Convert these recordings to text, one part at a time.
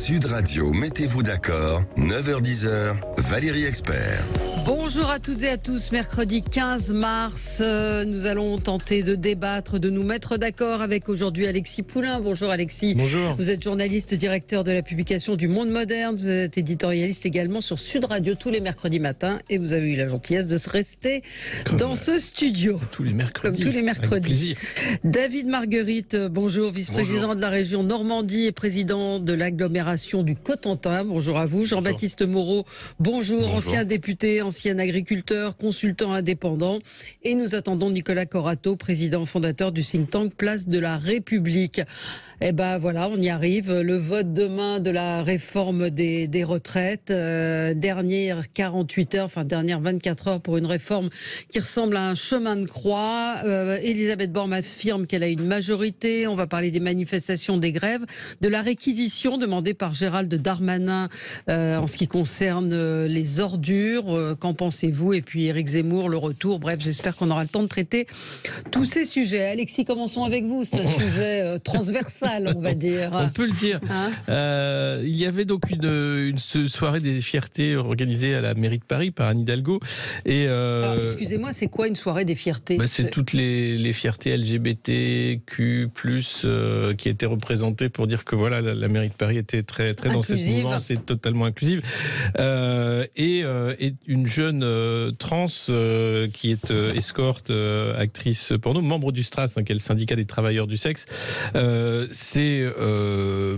Sud Radio, mettez-vous d'accord, 9h-10h, Valérie Expert. Bonjour à toutes et à tous, mercredi 15 mars, nous allons tenter de débattre, de nous mettre d'accord avec aujourd'hui Alexis Poulain. Bonjour Alexis. Bonjour. Vous êtes journaliste, directeur de la publication du Monde Moderne, vous êtes éditorialiste également sur Sud Radio tous les mercredis matins et vous avez eu la gentillesse de se rester dans ce studio. Tous les mercredis. Comme tous les mercredis. David Marguerite, bonjour, vice-président de la région Normandie et président de l'agglomération du Cotentin. Bonjour à vous. Jean-Baptiste Moreau, bonjour, ancien député, ancien agriculteur, consultant indépendant. Et nous attendons Nicolas Corato, président fondateur du think tank Place de la République. Eh ben voilà, on y arrive. Le vote demain de la réforme des retraites. Dernière 48 heures, enfin dernière 24 heures pour une réforme qui ressemble à un chemin de croix. Elisabeth Borne affirme qu'elle a une majorité. On va parler des manifestations, des grèves, de la réquisition demandée par Gérald Darmanin en ce qui concerne les ordures. Qu'en pensez-vous? Et puis Éric Zemmour, le retour. Bref, j'espère qu'on aura le temps de traiter tous ces sujets. Alexis, commençons avec vous. C'est un sujet transversal, on va dire. On peut le dire. Il y avait donc une soirée des fiertés organisée à la mairie de Paris par Anne Hidalgo. Alors, excusez-moi, c'est quoi une soirée des fiertés? C'est toutes les fiertés LGBTQ+, qui étaient représentées pour dire que voilà, la mairie de Paris était très dans cette mouvance, c'est totalement inclusive. Et une jeune trans qui est escorte, actrice porno, membre du STRAS, qui est le syndicat des travailleurs du sexe, s'est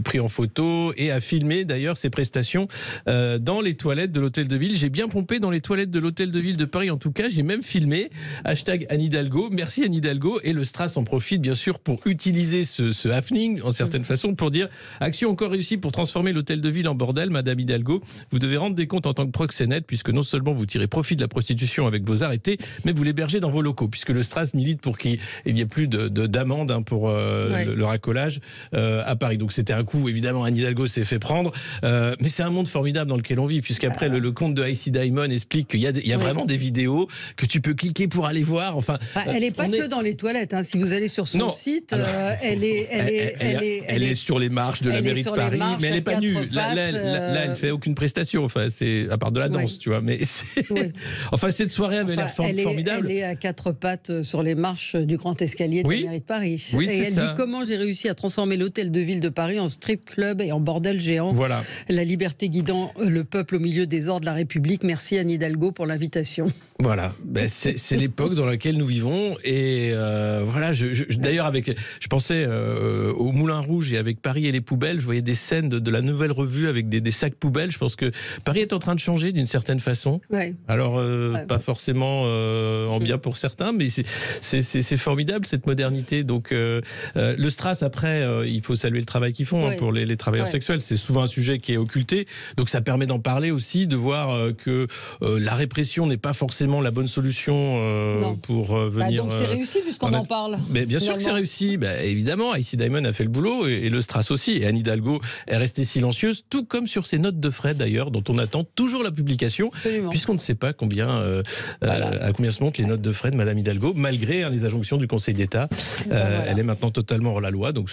pris en photo et a filmé d'ailleurs ses prestations dans les toilettes de l'hôtel de ville. J'ai bien pompé dans les toilettes de l'hôtel de ville de Paris, en tout cas j'ai même filmé. Anne Hidalgo, merci Anne Hidalgo. Et le STRAS en profite bien sûr pour utiliser ce happening en certaine façon pour dire: action encore réussie pour transformer l'hôtel de ville en bordel, Madame Hidalgo. Vous devez rendre des comptes en tant que proxénète, puisque non seulement vous tirez profit de la prostitution avec vos arrêtés, mais vous l'hébergez dans vos locaux, puisque le STRAS milite pour qu'il n'y ait plus d'amende pour le racolage à Paris. Donc c'était un coup, évidemment, Anne Hidalgo s'est fait prendre, mais c'est un monde formidable dans lequel on vit, puisqu'après le compte de Icy Diamond explique qu'il y a vraiment des vidéos que tu peux cliquer pour aller voir. Enfin, elle n'est pas que dans les toilettes. Si vous allez sur son site, elle est sur les marches de la mairie de Paris, mais elle n'est pas nue. Là, elle ne fait aucune prestation. Enfin, c'est à part de la danse, tu vois. Mais enfin, cette soirée avait l'air formidable. Elle est à quatre pattes sur les marches du grand escalier de la mairie de Paris. Oui, et elle dit: comment j'ai réussi à transformer l'hôtel de ville de Paris en strip club et en bordel géant. Voilà. La liberté guidant le peuple au milieu des ors de la République. Merci Anne Hidalgo pour l'invitation. Voilà, c'est l'époque dans laquelle nous vivons. Et voilà, d'ailleurs, je pensais au Moulin Rouge et avec Paris et les poubelles, je voyais des scènes de la nouvelle revue avec des sacs poubelles. Je pense que Paris est en train de changer d'une certaine façon. Ouais. Alors, pas forcément en bien pour certains, mais c'est formidable cette modernité. Donc, le STRAS, après, il faut saluer le travail qu'ils font pour les travailleurs sexuels. C'est souvent un sujet qui est occulté. Donc, ça permet d'en parler aussi, de voir que la répression n'est pas forcément la bonne solution pour venir... donc c'est réussi puisqu'on en parle. Mais bien sûr que c'est réussi. Évidemment, Icy Diamond a fait le boulot et le STRAS aussi. Et Anne Hidalgo est restée silencieuse, tout comme sur ses notes de frais d'ailleurs, dont on attend toujours la publication, puisqu'on ne sait pas à combien se montent les notes de frais de Madame Hidalgo, malgré les injonctions du Conseil d'État. Elle est maintenant totalement hors la loi, donc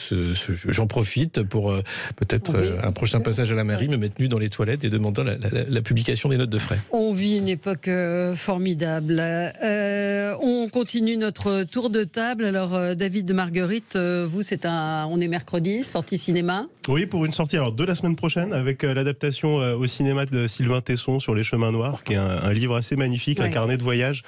j'en profite pour peut-être un prochain passage à la mairie, me mettre nu dans les toilettes et demander la publication des notes de frais. On vit une époque formidable. On continue notre tour de table. Alors, David Marguerite, vous, on est mercredi, sortie cinéma. Oui, pour une sortie de la semaine prochaine, avec l'adaptation au cinéma de Sylvain Tesson sur Les Chemins Noirs, qui est un livre assez magnifique, un carnet de voyage,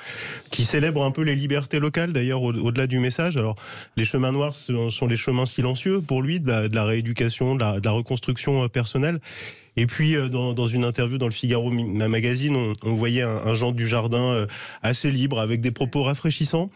qui célèbre un peu les libertés locales, d'ailleurs, au-delà du message. Alors, les chemins noirs sont les chemins silencieux, pour lui, de la rééducation, de la reconstruction personnelle. Et puis, dans une interview dans le Figaro Magazine, on voyait un Jean Dujardin assez libre, avec des propos rafraîchissants.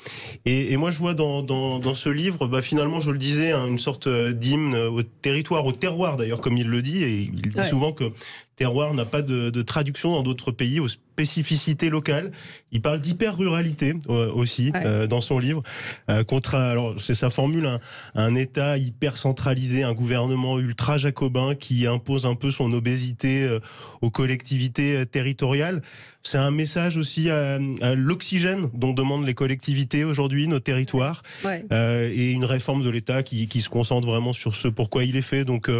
Et moi, je vois dans ce livre, finalement, je le disais, une sorte d'hymne au territoire, au terroir d'ailleurs, comme il le dit. Et il dit souvent que terroir n'a pas de traduction dans d'autres pays, aux spécificités locales. Il parle d'hyper-ruralité aussi dans son livre. Alors, c'est sa formule, un État hyper centralisé, un gouvernement ultra-jacobin qui impose un peu son obésité aux collectivités territoriales. C'est un message aussi à l'oxygène dont demandent les collectivités aujourd'hui, nos territoires, et une réforme de l'État qui se concentre vraiment sur ce pourquoi il est fait. Donc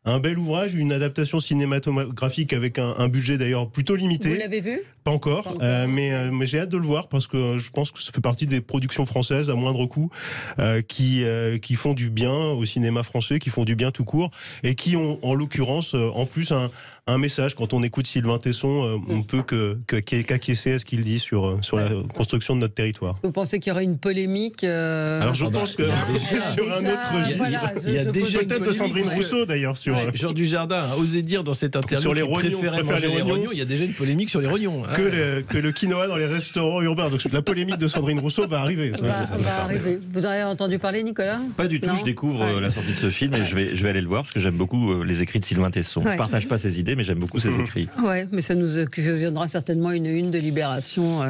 un bel ouvrage, une adaptation cinématographique avec un budget d'ailleurs plutôt limité. Vous l'avez vu ? Pas encore, mais j'ai hâte de le voir parce que je pense que ça fait partie des productions françaises à moindre coût qui font du bien au cinéma français, qui font du bien tout court et qui ont en l'occurrence en plus un message. Quand on écoute Sylvain Tesson, on peut qu'acquiescer à ce qu'il dit sur la construction de notre territoire. Vous pensez qu'il y aurait une polémique Alors je pense que sur un autre registre, il y a déjà peut-être de Sandrine Rousseau d'ailleurs sur Jean Dujardin a osé dire dans cette interview sur les qu'il préférait manger les rognons. Il y a déjà une polémique sur les rognons. Que le quinoa dans les restaurants urbains. Donc la polémique de Sandrine Rousseau va arriver. Va arriver. Vous en avez entendu parler, Nicolas ? Pas du tout. Je découvre la sortie de ce film et je vais aller le voir parce que j'aime beaucoup les écrits de Sylvain Tesson. Je partage pas ses idées, mais j'aime beaucoup ses écrits. Ouais, mais ça nous occasionnera certainement une de Libération.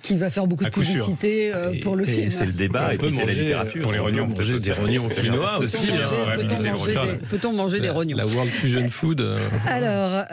Qui va faire beaucoup de publicité pour le film. C'est le débat et puis c'est la littérature. Pour les rognons, manger des rognons au quinoa aussi. Peut-on manger des rognons ? La World Fusion Food. Alors,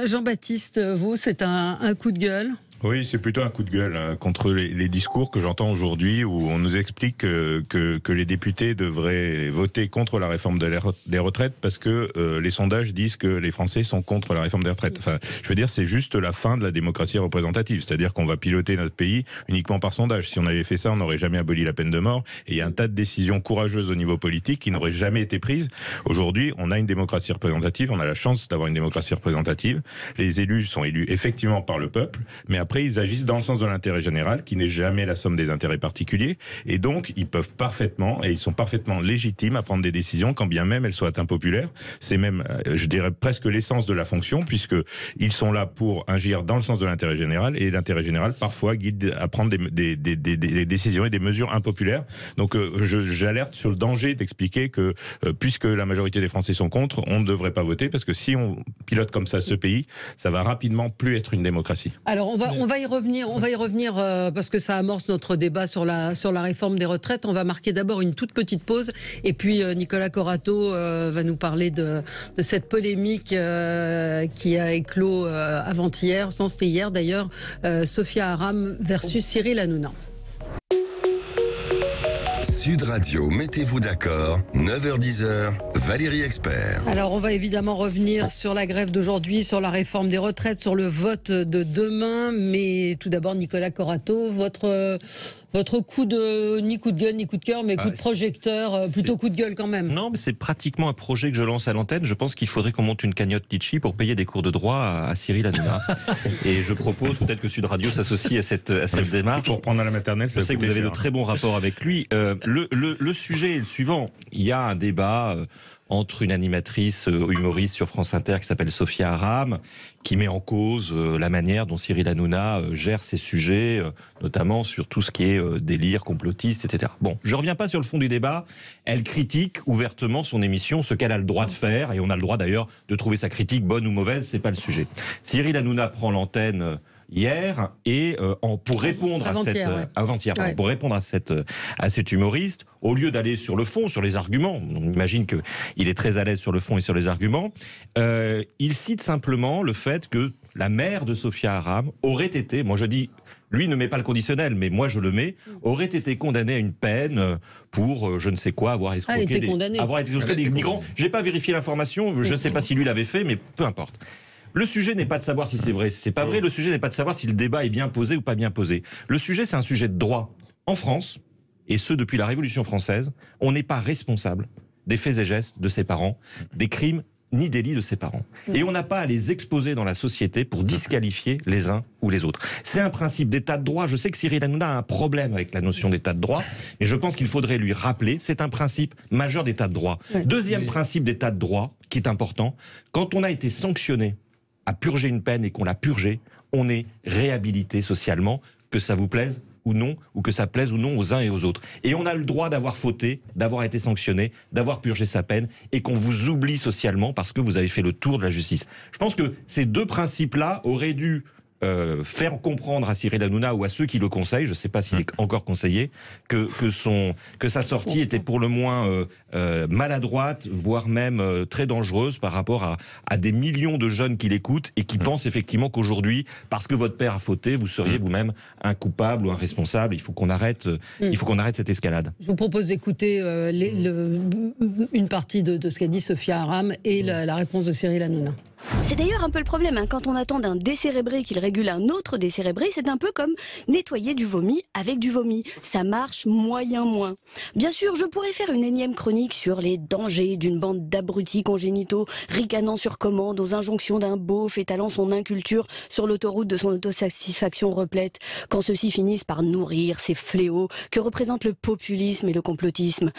Jean-Baptiste, vous, c'est un coup de gueule ? Oui, c'est plutôt un coup de gueule contre les discours que j'entends aujourd'hui où on nous explique que les députés devraient voter contre la réforme des retraites parce que les sondages disent que les Français sont contre la réforme des retraites. Enfin, je veux dire, c'est juste la fin de la démocratie représentative. C'est-à-dire qu'on va piloter notre pays uniquement par sondage. Si on avait fait ça, on n'aurait jamais aboli la peine de mort. Et il y a un tas de décisions courageuses au niveau politique qui n'auraient jamais été prises. Aujourd'hui, on a une démocratie représentative. On a la chance d'avoir une démocratie représentative. Les élus sont élus effectivement par le peuple, mais après, ils agissent dans le sens de l'intérêt général, qui n'est jamais la somme des intérêts particuliers. Et donc, ils peuvent parfaitement, et ils sont parfaitement légitimes à prendre des décisions, quand bien même elles soient impopulaires. C'est même, je dirais, presque l'essence de la fonction, puisqu'ils sont là pour agir dans le sens de l'intérêt général, et l'intérêt général, parfois, guide à prendre des décisions et des mesures impopulaires. Donc, j'alerte sur le danger d'expliquer que, puisque la majorité des Français sont contre, on ne devrait pas voter, parce que si on pilote comme ça ce pays, ça va rapidement plus être une démocratie. Alors, on va y revenir parce que ça amorce notre débat sur la réforme des retraites. On va marquer d'abord une toute petite pause et puis Nicolas Corato va nous parler de cette polémique qui a éclos avant-hier, non, c'était hier d'ailleurs, Sophia Aram versus Cyril Hanouna. Sud Radio, mettez-vous d'accord, 9h-10h, Valérie Expert. Alors on va évidemment revenir sur la grève d'aujourd'hui, sur la réforme des retraites, sur le vote de demain, mais tout d'abord Nicolas Corato, votre coup de, ni coup de gueule, ni coup de cœur, mais coup de projecteur, plutôt coup de gueule quand même. Non, mais c'est pratiquement un projet que je lance à l'antenne. Je pense qu'il faudrait qu'on monte une cagnotte Litchi pour payer des cours de droit à Cyril Hanouna. Et je propose peut-être que Sud Radio s'associe à cette démarche. Pour reprendre à la maternelle, je sais que vous avez de très bons rapports avec lui. Le sujet est le suivant. Il y a un débat entre une animatrice humoriste sur France Inter qui s'appelle Sophia Aram, qui met en cause la manière dont Cyril Hanouna gère ces sujets, notamment sur tout ce qui est délire, complotiste, etc. Bon, je reviens pas sur le fond du débat. Elle critique ouvertement son émission, ce qu'elle a le droit de faire, et on a le droit d'ailleurs de trouver sa critique bonne ou mauvaise, c'est pas le sujet. Cyril Hanouna prend l'antenne hier et pour répondre pour répondre à cet humoriste, au lieu d'aller sur le fond, sur les arguments, on imagine que il est très à l'aise sur le fond et sur les arguments, il cite simplement le fait que la mère de Sophia Aram aurait été, moi je dis, lui ne met pas le conditionnel, mais moi je le mets, aurait été condamné à une peine pour je ne sais quoi, avoir escroqué des migrants. J'ai pas vérifié l'information, je ne sais pas si lui l'avait fait, mais peu importe. Le sujet n'est pas de savoir si c'est vrai, si c'est pas vrai. Le sujet n'est pas de savoir si le débat est bien posé ou pas bien posé. Le sujet, c'est un sujet de droit. En France, et ce depuis la Révolution française, on n'est pas responsable des faits et gestes de ses parents, des crimes ni délits de ses parents. Et on n'a pas à les exposer dans la société pour disqualifier les uns ou les autres. C'est un principe d'état de droit. Je sais que Cyril Hanouna a un problème avec la notion d'état de droit, mais je pense qu'il faudrait lui rappeler, c'est un principe majeur d'état de droit. Deuxième principe d'état de droit, qui est important, quand on a été sanctionné à purger une peine et qu'on l'a purgée, on est réhabilité socialement, que ça vous plaise ou non, ou que ça plaise ou non aux uns et aux autres. Et on a le droit d'avoir fauté, d'avoir été sanctionné, d'avoir purgé sa peine, et qu'on vous oublie socialement parce que vous avez fait le tour de la justice. Je pense que ces deux principes-là auraient dû faire comprendre à Cyril Hanouna ou à ceux qui le conseillent, je ne sais pas s'il est encore conseillé, que sa sortie était pour le moins maladroite, voire même très dangereuse par rapport à des millions de jeunes qui l'écoutent et qui pensent effectivement qu'aujourd'hui, parce que votre père a fauté, vous seriez vous-même un coupable ou un responsable. Il faut qu'on arrête cette escalade. Je vous propose d'écouter une partie de ce qu'a dit Sophia Aram et la réponse de Cyril Hanouna. C'est d'ailleurs un peu le problème, hein. Quand on attend d'un décérébré qu'il régule un autre décérébré, c'est un peu comme nettoyer du vomi avec du vomi. Ça marche moyen moins. Bien sûr, je pourrais faire une énième chronique sur les dangers d'une bande d'abrutis congénitaux ricanant sur commande aux injonctions d'un beauf étalant son inculture sur l'autoroute de son autosatisfaction replète, quand ceux-ci finissent par nourrir ces fléaux que représentent le populisme et le complotisme.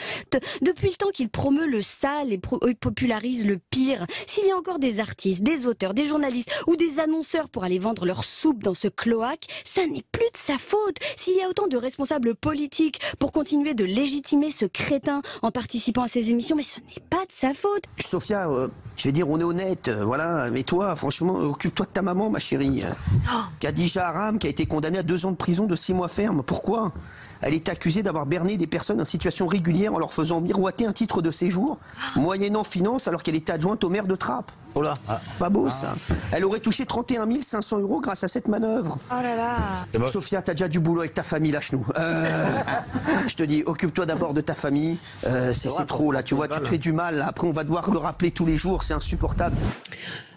Depuis le temps qu'il promeut le sale et popularise le pire, s'il y a encore des artistes, des auteurs, des journalistes ou des annonceurs pour aller vendre leur soupe dans ce cloaque, ça n'est plus de sa faute. S'il y a autant de responsables politiques pour continuer de légitimer ce crétin en participant à ces émissions, mais ce n'est pas de sa faute. Sophia, je vais dire, on est honnête, voilà, mais toi, franchement, occupe-toi de ta maman, ma chérie. Khadija Aram, qui a été condamnée à 2 ans de prison de 6 mois ferme. Pourquoi ? Elle est accusée d'avoir berné des personnes en situation régulière en leur faisant miroiter un titre de séjour, moyennant finance, alors qu'elle était adjointe au maire de Trappes. Oh là. Pas beau, ça. Elle aurait touché 31 500 € grâce à cette manœuvre. Oh là là. Sophia, t'as déjà du boulot avec ta famille, lâche-nous. Je te dis, occupe-toi d'abord de ta famille. C'est trop, là, tu vois, tu te fais du mal. Là. Après, on va devoir le rappeler tous les jours, c'est insupportable.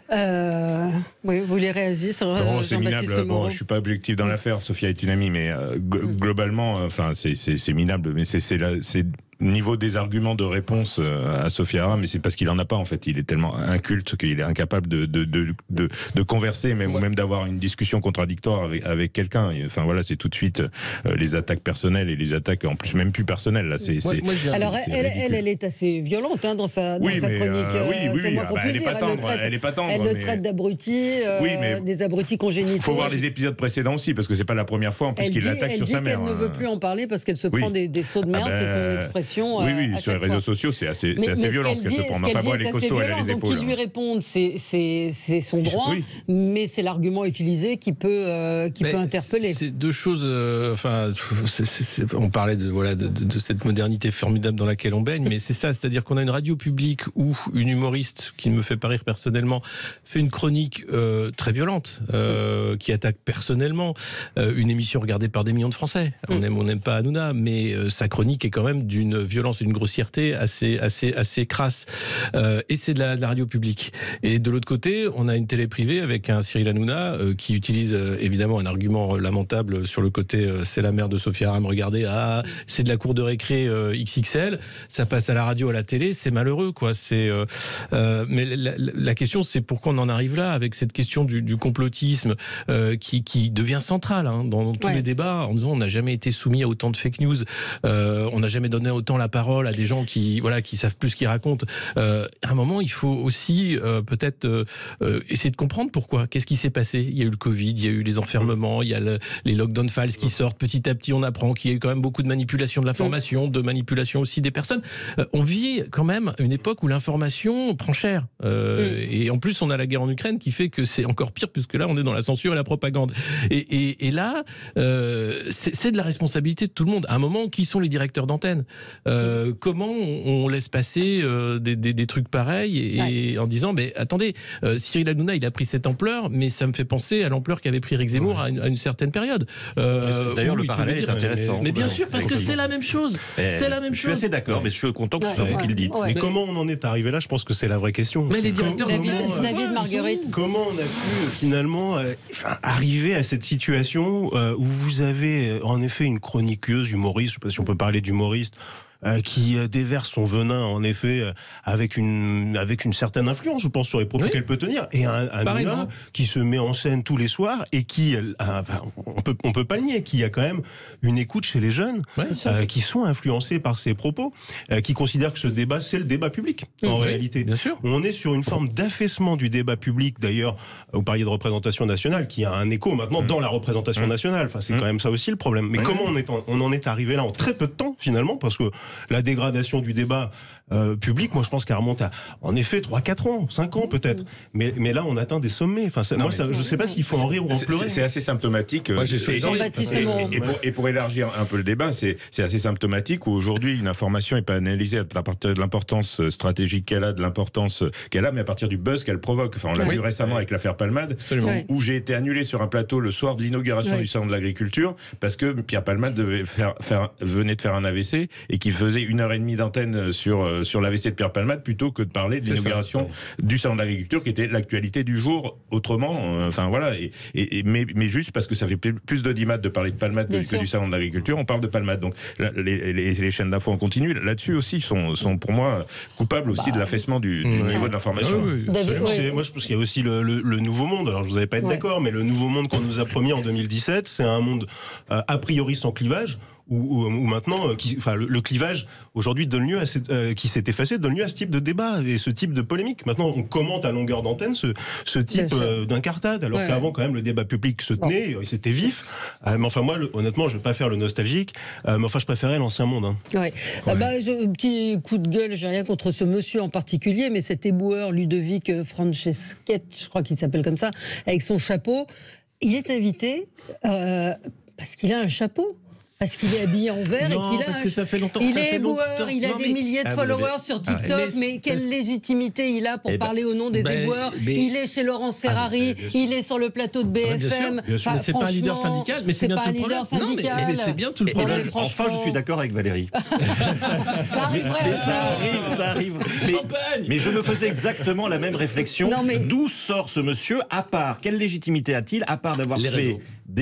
Oui, vous voulez réagir sur c'est minable. Bon, je suis pas objectif dans l'affaire. Sophia est une amie, mais globalement, enfin, c'est minable. Mais c'est niveau des arguments de réponse à Sophia Aram, mais c'est parce qu'il en a pas en fait. Il est tellement inculte qu'il est incapable de converser, ou même d'avoir une discussion contradictoire avec quelqu'un. Enfin voilà, c'est tout de suite les attaques personnelles et les attaques en plus même plus personnelles. Là, alors elle est assez violente dans sa chronique. Elle est pas tendre. Elle le traite d'abruti, des abrutis congénitaux. Il faut voir les épisodes précédents aussi, parce que c'est pas la première fois en plus qu'il l'attaque sur sa mère. Elle ne veut plus en parler parce qu'elle se prend des sauts de merde, c'est son expression. Oui, sur les réseaux sociaux, c'est assez violent ce qu'elle se prend. Enfin bon, elle est costaud, elle a les épaules. Donc qu'ils lui répondent, c'est son droit, mais c'est l'argument utilisé qui peut interpeller. C'est 2 choses. On parlait de cette modernité formidable dans laquelle on baigne, mais c'est ça, c'est-à-dire qu'on a une radio publique où une humoriste qui ne me fait pas rire personnellement fait une chronique très violente, qui attaque personnellement une émission regardée par des millions de Français. On aime ou on n'aime pas Hanouna, mais sa chronique est quand même d'une violence et d'une grossièreté assez crasse. Et c'est de la radio publique. Et de l'autre côté, on a une télé privée avec un Cyril Hanouna qui utilise évidemment un argument lamentable sur le côté c'est la mère de Sophia Aram, regardez, c'est de la cour de récré XXL, ça passe à la radio, à la télé, c'est malheureux, quoi. Mais la question, c'est pourquoi on en arrive là avec cette question du complotisme qui devient centrale dans tous les débats, en disant on n'a jamais été soumis à autant de fake news, on n'a jamais donné autant la parole à des gens qui savent plus ce qu'ils racontent. À un moment, il faut aussi peut-être essayer de comprendre pourquoi. Qu'est-ce qui s'est passé ? Il y a eu le Covid, il y a eu les enfermements, il y a les lockdown files qui sortent. Petit à petit, on apprend qu'il y a eu quand même beaucoup de manipulation de l'information, de manipulation aussi des personnes. On vit quand même une époque où l'information prend cher. Et en plus, on a la guerre en Ukraine qui fait que c'est encore pire, puisque là, on est dans la censure et la propagande. Et là, c'est de la responsabilité de tout le monde. À un moment, qui sont les directeurs d'antenne ? Comment on laisse passer des trucs pareils et en disant mais attendez, Cyril Hanouna il a pris cette ampleur, mais ça me fait penser à l'ampleur qu'avait pris Éric Zemmour à une certaine période. D'ailleurs le parallèle est intéressant. Mais bien sûr, parce que c'est la même chose. C'est la même chose. Je suis assez d'accord, mais je suis content que ce soit vous qui le dites. Mais comment on en est arrivé là ? Je pense que c'est la vraie question. Mais les directeurs David Marguerite. Comment on a pu finalement arriver à cette situation où vous avez en effet une chroniqueuse humoriste, je ne sais pas si on peut parler d'humoriste, qui déverse son venin, en effet, avec une certaine influence, je pense, sur les propos qu'elle peut tenir, et un Hanouna qui se met en scène tous les soirs et qui, on peut pas le nier, qui a quand même une écoute chez les jeunes, qui sont influencés par ses propos, qui considèrent que ce débat, c'est le débat public, en réalité. Bien sûr. On est sur une forme d'affaissement du débat public, d'ailleurs, vous parliez de représentation nationale, qui a un écho maintenant dans la représentation nationale. Enfin, c'est quand même ça aussi le problème. Mais comment on en est arrivé là en très peu de temps, finalement, parce que la dégradation du débat, publique, moi je pense qu'elle remonte à, en effet, 3-4 ans, 5 ans peut-être. Mais là, on atteint des sommets. Enfin, je ne sais pas s'il faut en rire ou en pleurer. C'est assez symptomatique. Moi, et pour élargir un peu le débat, c'est assez symptomatique où aujourd'hui, une information n'est pas analysée à partir de l'importance stratégique qu'elle a, de l'importance qu'elle a, mais à partir du buzz qu'elle provoque. Enfin, on l'a vu récemment avec l'affaire Palmade, où j'ai été annulé sur un plateau le soir de l'inauguration du salon de l'agriculture parce que Pierre Palmade venait de faire un AVC et qu'il faisait 1h30 d'antenne sur l'AVC de Pierre Palmade plutôt que de parler de l'inauguration du salon de l'agriculture qui était l'actualité du jour autrement. Enfin voilà, mais juste parce que ça fait plus d'audimat de parler de Palmade que du salon de l'agriculture, on parle de Palmade. Donc les chaînes d'infos en continu là-dessus aussi sont pour moi coupables aussi de l'affaissement du niveau de l'information. Moi je pense qu'il y a aussi le nouveau monde. Alors vous n'allez pas être d'accord, mais le nouveau monde qu'on nous a promis en 2017, c'est un monde a priori sans clivage. Où maintenant, le clivage aujourd'hui donne lieu à qui s'est effacé, donne lieu à ce type de débat et ce type de polémique. Maintenant, on commente à longueur d'antenne ce type d'incartade, alors qu'avant, quand même, le débat public se tenait, c'était vif. Mais enfin, moi, honnêtement, je ne vais pas faire le nostalgique, mais enfin, je préférais l'ancien monde. Hein. Petit coup de gueule, j'ai rien contre ce monsieur en particulier, mais cet éboueur Ludovic Franceschetti, je crois qu'il s'appelle comme ça, avec son chapeau, il est invité parce qu'il a un chapeau. Parce qu'il est habillé en vert et qu'il a. Parce que ça fait longtemps. Il est éboueur, il a des milliers de followers sur TikTok, mais quelle légitimité il a pour parler au nom des éboueurs. Il est chez Laurence Ferrari, il est sur le plateau de BFM. Bien sûr. Mais c'est pas un leader syndical, mais c'est bien tout le problème. Non, mais c'est bien tout le problème. Enfin, je suis d'accord avec Valérie. Ça arriverait. Ça arrive. Mais je me faisais exactement la même réflexion. D'où sort ce monsieur, à part, quelle légitimité a-t-il, à part d'avoir fait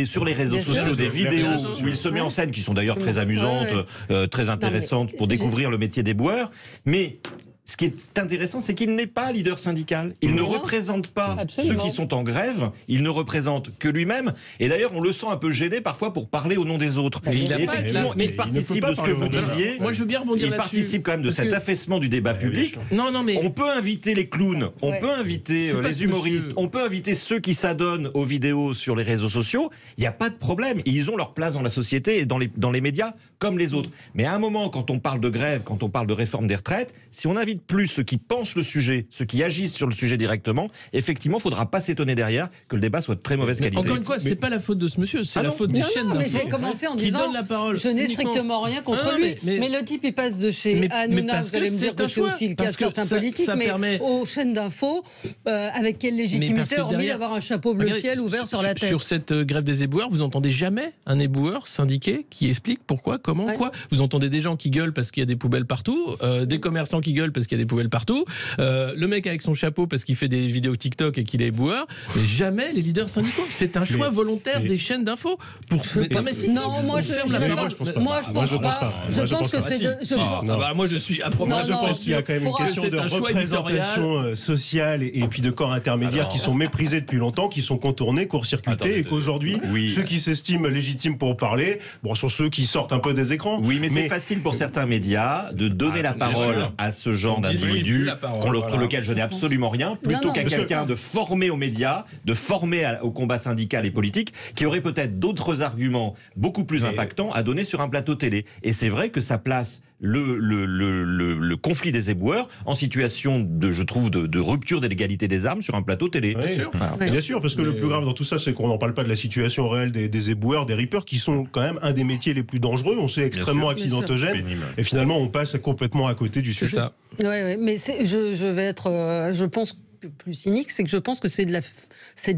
sur les réseaux sociaux des vidéos où il se met en scène, qui sont d'ailleurs très amusantes, très intéressantes pour découvrir le métier d'éboueur. Mais ce qui est intéressant, c'est qu'il n'est pas leader syndical. Il ne représente pas ceux qui sont en grève. Il ne représente que lui-même. Et d'ailleurs, on le sent un peu gêné parfois pour parler au nom des autres. Et effectivement, il participe de ce que vous disiez. Moi, je veux bien rebondir là-dessus. Il participe quand même de cet affaissement du débat public. Mais on peut inviter les clowns, on peut inviter les humoristes, on peut inviter ceux qui s'adonnent aux vidéos sur les réseaux sociaux. Il n'y a pas de problème. Ils ont leur place dans la société et dans les médias comme les autres. Mais à un moment, quand on parle de grève, quand on parle de réforme des retraites, si on invite plus ceux qui pensent le sujet, ceux qui agissent sur le sujet directement, effectivement, il ne faudra pas s'étonner derrière que le débat soit de très mauvaise qualité. Encore une fois, c'est pas la faute de ce monsieur, c'est la faute des chaînes d'infos. Mais j'ai commencé en disant, donne la parole je n'ai strictement rien contre lui. Mais le type, il passe de chez Hanouna, vous allez me dire que c'est aussi le cas de certains politiques, mais aux chaînes d'infos, avec quelle légitimité, hormis d'avoir un chapeau bleu ciel ouvert sur la tête. Sur cette grève des éboueurs, vous entendez jamais un éboueur syndiqué qui explique pourquoi, comment, quoi. Vous entendez des gens qui gueulent parce qu'il y a des poubelles partout, des commerçants qui gueulent parce qu'il y a des poubelles partout, le mec avec son chapeau parce qu'il fait des vidéos TikTok et qu'il est éboueur, mais jamais les leaders syndicaux. C'est un choix volontaire des chaînes d'infos. Moi je pense que c'est moi je suis moi je pense qu'il y a quand même une question de représentation sociale et puis de corps intermédiaires qui sont méprisés depuis longtemps, qui sont contournés, court-circuités, et qu'aujourd'hui ceux qui s'estiment légitimes pour parler sont ceux qui sortent un peu des écrans. Oui, mais c'est facile pour certains médias de donner la parole à ce genre d'individu contre lequel je n'ai absolument rien, plutôt qu'à quelqu'un de formé aux médias, de formé au combat syndical et politique, qui aurait peut-être d'autres arguments beaucoup plus impactants à donner sur un plateau télé. Et c'est vrai que ça place le conflit des éboueurs en situation de rupture de l'égalité des armes sur un plateau télé. Bien sûr, parce que le plus grave dans tout ça, c'est qu'on n'en parle pas de la situation réelle des éboueurs, des rippers, qui sont quand même un des métiers les plus dangereux. On sait extrêmement accidentogène. Et finalement, on passe complètement à côté du sujet. C'est ça. Mais je vais être, je pense, plus cynique, c'est que je pense que c'est de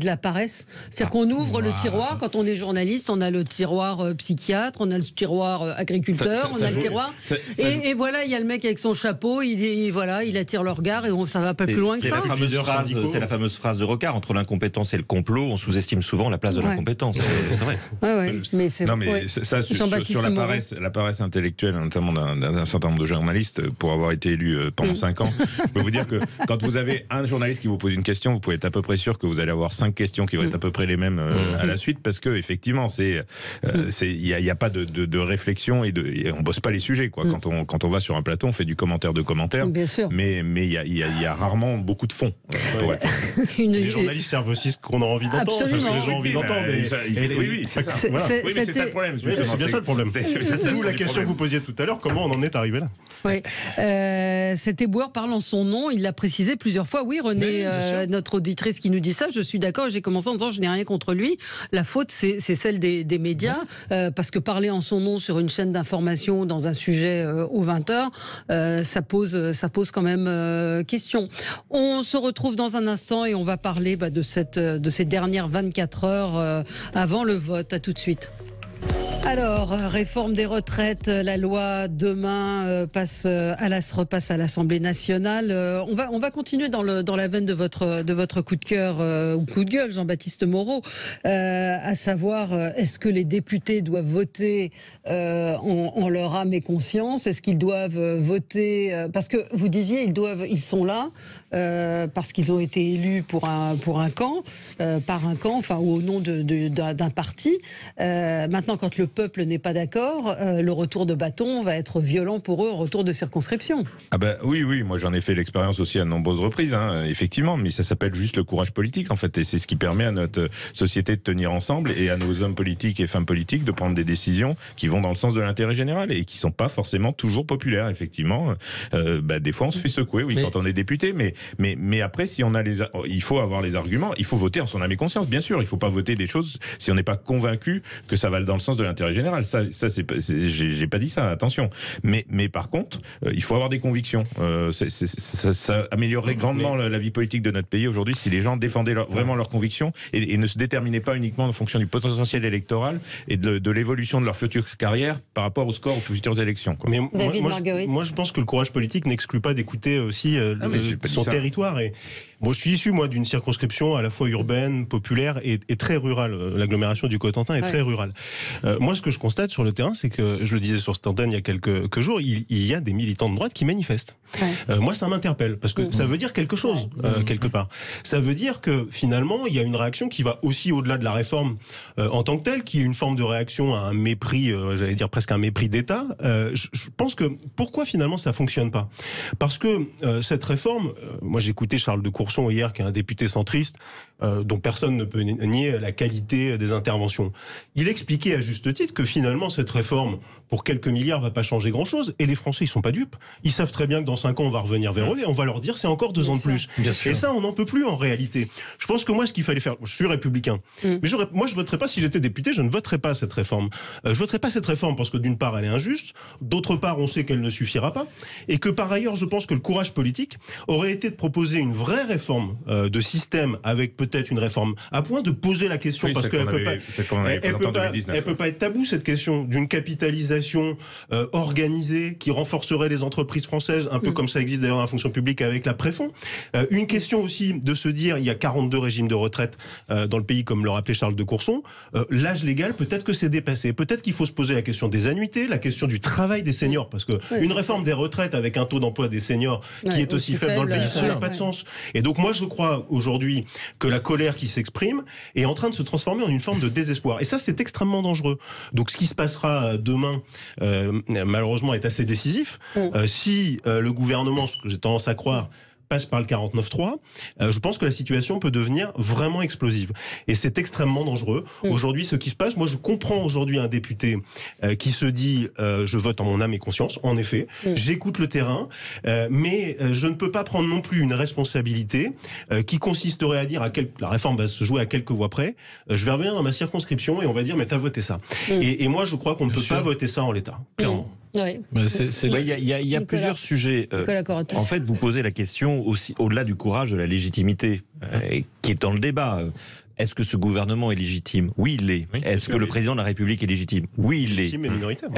la paresse. C'est-à-dire qu'on ouvre le tiroir, quand on est journaliste, on a le tiroir psychiatre, on a le tiroir agriculteur, on a le tiroir... Et voilà, il y a le mec avec son chapeau, il attire le regard et ça va pas plus loin que ça. C'est la fameuse phrase de Rocard, entre l'incompétence et le complot, on sous-estime souvent la place de l'incompétence. C'est vrai. Mais ça, sur la paresse intellectuelle, notamment d'un certain nombre de journalistes, pour avoir été élu pendant 5 ans, je peux vous dire que quand vous avez un journaliste journaliste qui vous pose une question, vous pouvez être à peu près sûr que vous allez avoir 5 questions qui vont être à peu près les mêmes à la suite, parce que effectivement, il n'y a pas de réflexion et on bosse pas les sujets, quoi. Quand on va sur un plateau, on fait du commentaire de commentaires. Bien sûr. Mais il y a rarement beaucoup de fond. Les journalistes servent aussi ce qu'on a envie d'entendre, parce que les gens ont envie d'entendre. Oui, c'est ça. Oui, mais c'est ça le problème. C'est bien ça le problème. C'est vous la question que vous posiez tout à l'heure, comment on en est arrivé là? Oui. Cet éboueur parle en son nom, il l'a précisé plusieurs fois. Oui, René, notre auditrice qui nous dit ça, je suis d'accord, j'ai commencé en disant je n'ai rien contre lui. La faute, c'est celle des médias, parce que parler en son nom sur une chaîne d'information dans un sujet aux 20h, ça pose quand même question. On se retrouve dans un instant et on va parler de ces dernières 24 heures avant le vote. À tout de suite. Alors, réforme des retraites, la loi demain repasse à l'Assemblée nationale. On va continuer dans la veine de votre coup de cœur ou coup de gueule, Jean-Baptiste Moreau, à savoir est-ce que les députés doivent voter en leur âme et conscience? Est-ce qu'ils doivent voter parce que vous disiez ils sont là parce qu'ils ont été élus pour un camp, par un camp, enfin ou au nom d'un parti. Maintenant, quand le peuple n'est pas d'accord, le retour de bâton va être violent pour eux, en retour de circonscription. Ah ben oui, moi j'en ai fait l'expérience aussi à de nombreuses reprises, effectivement, mais ça s'appelle juste le courage politique en fait, et c'est ce qui permet à notre société de tenir ensemble et à nos hommes politiques et femmes politiques de prendre des décisions qui vont dans le sens de l'intérêt général et qui sont pas forcément toujours populaires, effectivement. Des fois on se fait secouer, quand on est député, mais après si on a il faut avoir les arguments, il faut voter en son âme et conscience, bien sûr, il faut pas voter des choses si on n'est pas convaincu que ça va dans le sens de l'intérêt général. Ça j'ai pas dit ça, attention. Mais par contre, il faut avoir des convictions. Ça améliorerait grandement la vie politique de notre pays aujourd'hui si les gens défendaient vraiment leurs convictions et ne se déterminaient pas uniquement en fonction du potentiel électoral et de l'évolution de leur future carrière par rapport au score aux futures élections. Quoi. Mais moi, je pense que le courage politique n'exclut pas d'écouter aussi son territoire. Et moi, je suis issu d'une circonscription à la fois urbaine, populaire et très rurale. L'agglomération du Cotentin est très rurale. Moi, ce que je constate sur le terrain, c'est que, je le disais sur cette antenne il y a quelques jours, il y a des militants de droite qui manifestent. Moi, ça m'interpelle, parce que ça veut dire quelque chose, quelque part. Ça veut dire que, finalement, il y a une réaction qui va aussi au-delà de la réforme en tant que telle, qui est une forme de réaction à un mépris, j'allais dire presque un mépris d'État. Je pense que, pourquoi finalement ça fonctionne pas? Parce que cette réforme, moi j'ai écouté Charles de Courson hier, qui est un député centriste, dont personne ne peut nier la qualité des interventions. Il expliquait à juste titre que finalement cette réforme, pour quelques milliards, va pas changer grand-chose. Et les Français, ils sont pas dupes. Ils savent très bien que dans 5 ans, on va revenir vers eux et on va leur dire c'est encore 2 ans de plus. Et ça, on n'en peut plus en réalité. Je pense que moi, ce qu'il fallait faire, je suis républicain, mais moi, je voterais pas, si j'étais député, je ne voterais pas cette réforme. Je voterais pas cette réforme parce que d'une part, elle est injuste, d'autre part, on sait qu'elle ne suffira pas, et que par ailleurs, je pense que le courage politique aurait été de proposer une vraie réforme de système avec peut-être une réforme à point, de poser la question, parce qu'elle peut pas être tabou, cette question d'une capitalisation organisée qui renforcerait les entreprises françaises, un peu comme ça existe d'ailleurs dans la fonction publique avec la Préfond. Une question aussi de se dire, il y a 42 régimes de retraite dans le pays, comme le rappelait Charles de Courson. L'âge légal, peut-être que c'est dépassé. Peut-être qu'il faut se poser la question des annuités, la question du travail des seniors, parce que une réforme des retraites avec un taux d'emploi des seniors qui est aussi faible dans le pays, ça n'a pas de sens. Et donc moi, je crois aujourd'hui que la colère qui s'exprime est en train de se transformer en une forme de désespoir. Et ça, c'est extrêmement dangereux. Donc ce qui se passera demain, malheureusement, est assez décisif. Si le gouvernement, ce que j'ai tendance à croire, passe par le 49.3, je pense que la situation peut devenir vraiment explosive. Et c'est extrêmement dangereux. Aujourd'hui, ce qui se passe, moi je comprends aujourd'hui un député qui se dit je vote en mon âme et conscience, en effet, j'écoute le terrain, mais je ne peux pas prendre non plus une responsabilité qui consisterait à dire la réforme va se jouer à quelques voix près, je vais revenir dans ma circonscription et on va dire mais t'as voté ça. Et moi je crois qu'on ne peut pas voter ça en l'état, clairement. Il y a plusieurs sujets. En fait, vous posez la question aussi au-delà du courage, de la légitimité, qui est dans le débat. Est-ce que ce gouvernement est légitime? Oui, il l'est. Est-ce que le président de la République est légitime? Oui, il l'est.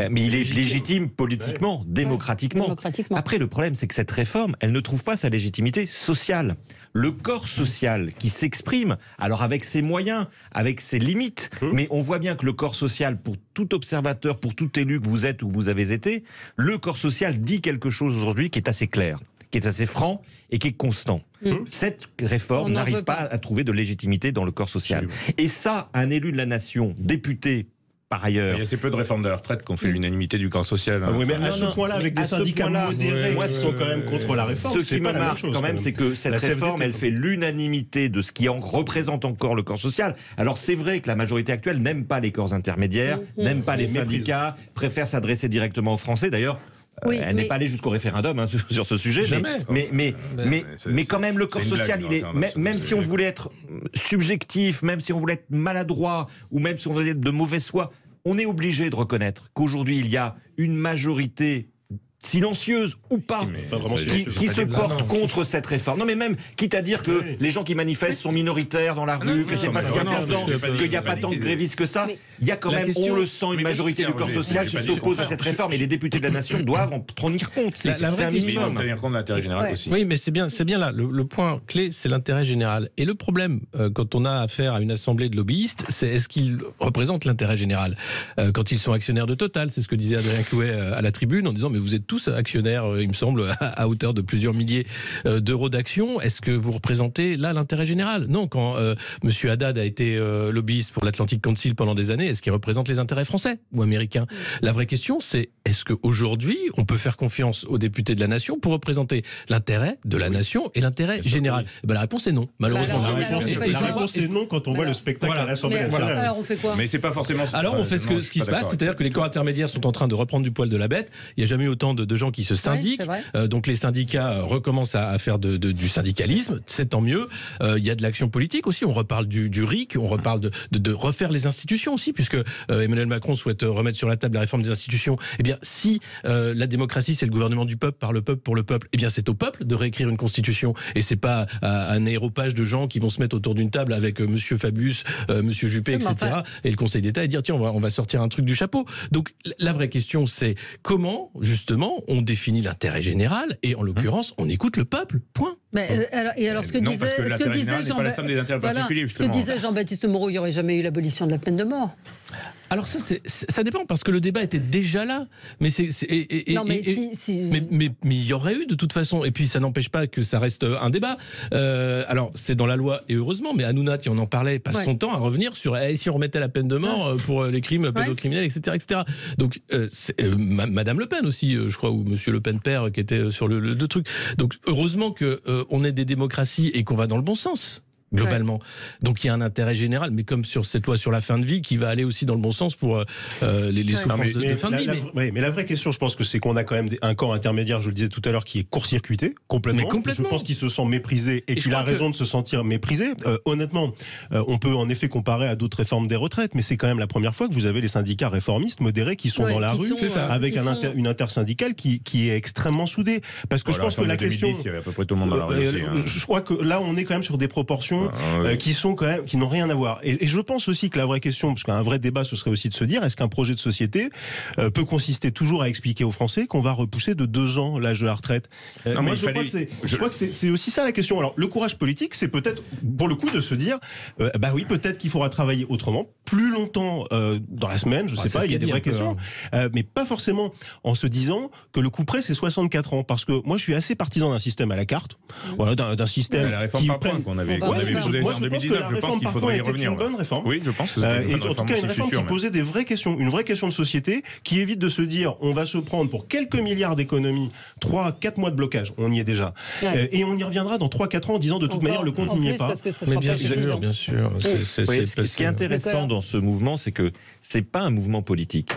Mais il est légitime politiquement, démocratiquement. Après, le problème, c'est que cette réforme, elle ne trouve pas sa légitimité sociale. Le corps social qui s'exprime, alors avec ses moyens, avec ses limites, mais on voit bien que le corps social, pour tout observateur, pour tout élu que vous êtes ou que vous avez été, le corps social dit quelque chose aujourd'hui qui est assez clair, qui est assez franc et qui est constant. Cette réforme n'arrive pas à trouver de légitimité dans le corps social. Et ça, un élu de la nation, député, par ailleurs. Il y a assez peu de réformes de la retraite qui ont fait l'unanimité du corps social. Hein. Oui, mais à ce point-là, avec des syndicats modérés qui sont quand même contre la réforme, ce qui me marque quand même, c'est que cette réforme, elle fait l'unanimité de ce qui représente encore le corps social. Alors c'est vrai que la majorité actuelle n'aime pas les corps intermédiaires, n'aime pas les syndicats, préfère s'adresser directement aux Français. D'ailleurs, elle n'est pas allée jusqu'au référendum sur ce sujet. Mais quand même, le corps social, même si on voulait être subjectif, même si on voulait être maladroit, ou même si on voulait être de mauvaise foi, on est obligé de reconnaître qu'aujourd'hui, il y a une majorité silencieuse ou pas, qui se porte contre cette réforme. Non mais même, quitte à dire que les gens qui manifestent sont minoritaires dans la rue, que c'est pas si important, qu'il n'y a pas tant de grévistes que ça, il y a quand même, on le sent, une majorité du corps social qui s'oppose à cette réforme et les députés de la nation doivent en tenir compte. C'est un minimum. Tenir compte de l'intérêt général aussi. Oui, mais c'est bien là. Le point clé, c'est l'intérêt général. Et le problème, quand on a affaire à une assemblée de lobbyistes, c'est est-ce qu'ils représentent l'intérêt général quand ils sont actionnaires de Total, c'est ce que disait Adrien Clouet à la tribune, en disant mais vous êtes tous actionnaires, il me semble, à hauteur de plusieurs milliers d'euros d'actions. Est-ce que vous représentez là l'intérêt général? Non, quand Monsieur Haddad a été lobbyiste pour l'Atlantic Council pendant des années, est-ce qu'il représente les intérêts français ou américains? La vraie question, c'est est-ce qu'aujourd'hui, on peut faire confiance aux députés de la nation pour représenter l'intérêt de la nation et l'intérêt général? La réponse est non, malheureusement. La réponse est non quand on voit le spectacle à l'Assemblée nationale. Alors on fait quoi? Mais c'est pas forcément. Alors on fait ce qui se passe, c'est-à-dire que les corps intermédiaires sont en train de reprendre du poil de la bête. Il n'y a jamais eu autant de gens qui se syndiquent. Donc les syndicats recommencent à faire du syndicalisme, c'est tant mieux. Il y a de l'action politique aussi. On reparle du RIC, on reparle de refaire les institutions aussi, puisque Emmanuel Macron souhaite remettre sur la table la réforme des institutions. Eh bien, si la démocratie, c'est le gouvernement du peuple, par le peuple, pour le peuple, eh bien, c'est au peuple de réécrire une constitution. Et c'est pas un aéropage de gens qui vont se mettre autour d'une table avec Monsieur Fabius, Monsieur Juppé, etc. Et le Conseil d'État et dire tiens, on va sortir un truc du chapeau. Donc, la vraie question, c'est comment, justement, on définit l'intérêt général et, en l'occurrence, on écoute le peuple. Point. Mais alors, ce que disait Jean-Baptiste Moreau, il n'y aurait jamais eu l'abolition de la peine de mort. Alors ça dépend, parce que le débat était déjà là. Mais mais il y aurait eu de toute façon. Et puis ça n'empêche pas que ça reste un débat. Alors c'est dans la loi, et heureusement, mais Hanouna, on en parlait, passe son temps à revenir sur si on remettait la peine de mort pour les crimes pédocriminels, etc. Donc Madame Le Pen aussi, je crois, ou Monsieur Le Pen père, qui était sur le truc. Donc heureusement qu'on est des démocraties et qu'on va dans le bon sens. Globalement. Donc il y a un intérêt général, mais comme sur cette loi sur la fin de vie, qui va aller aussi dans le bon sens pour les souffrances de fin de vie. Mais la vraie question, je pense que c'est qu'on a quand même un corps intermédiaire, je le disais tout à l'heure, qui est court-circuité complètement. Je pense qu'il se sent méprisé et qu'il a raison de se sentir méprisé. Honnêtement, on peut en effet comparer à d'autres réformes des retraites, mais c'est quand même la première fois que vous avez les syndicats réformistes modérés qui sont dans la rue, avec une intersyndicale qui est extrêmement soudée. Parce que je pense que la question... Il y avait à peu près tout le monde dans la rue aussi. Je crois que là, on est quand même sur des proportions qui n'ont rien à voir. Et je pense aussi que la vraie question, parce qu'un vrai débat, ce serait aussi de se dire, est-ce qu'un projet de société peut consister toujours à expliquer aux Français qu'on va repousser de 2 ans l'âge de la retraite? Je crois que c'est aussi ça la question. Alors, le courage politique, c'est peut-être, pour le coup, de se dire, oui, peut-être qu'il faudra travailler autrement, plus longtemps dans la semaine, je sais pas, il y a des vraies questions, mais pas forcément en se disant que le coup près, c'est 64 ans. Parce que moi, je suis assez partisan d'un système à la carte, d'un système la réforme par points qu'on avait moi, je pense que la réforme par points était une bonne réforme. Oui, je pense que et en tout cas, une réforme qui posait des vraies questions, une vraie question de société, qui évite de se dire on va se prendre pour quelques milliards d'économies 3-4 mois de blocage, on y est déjà. Et on y reviendra dans 3-4 ans en disant de toute manière le compte n'y est pas. Mais bien sûr. Ce qui est intéressant dans ce mouvement, c'est que c'est pas un mouvement politique.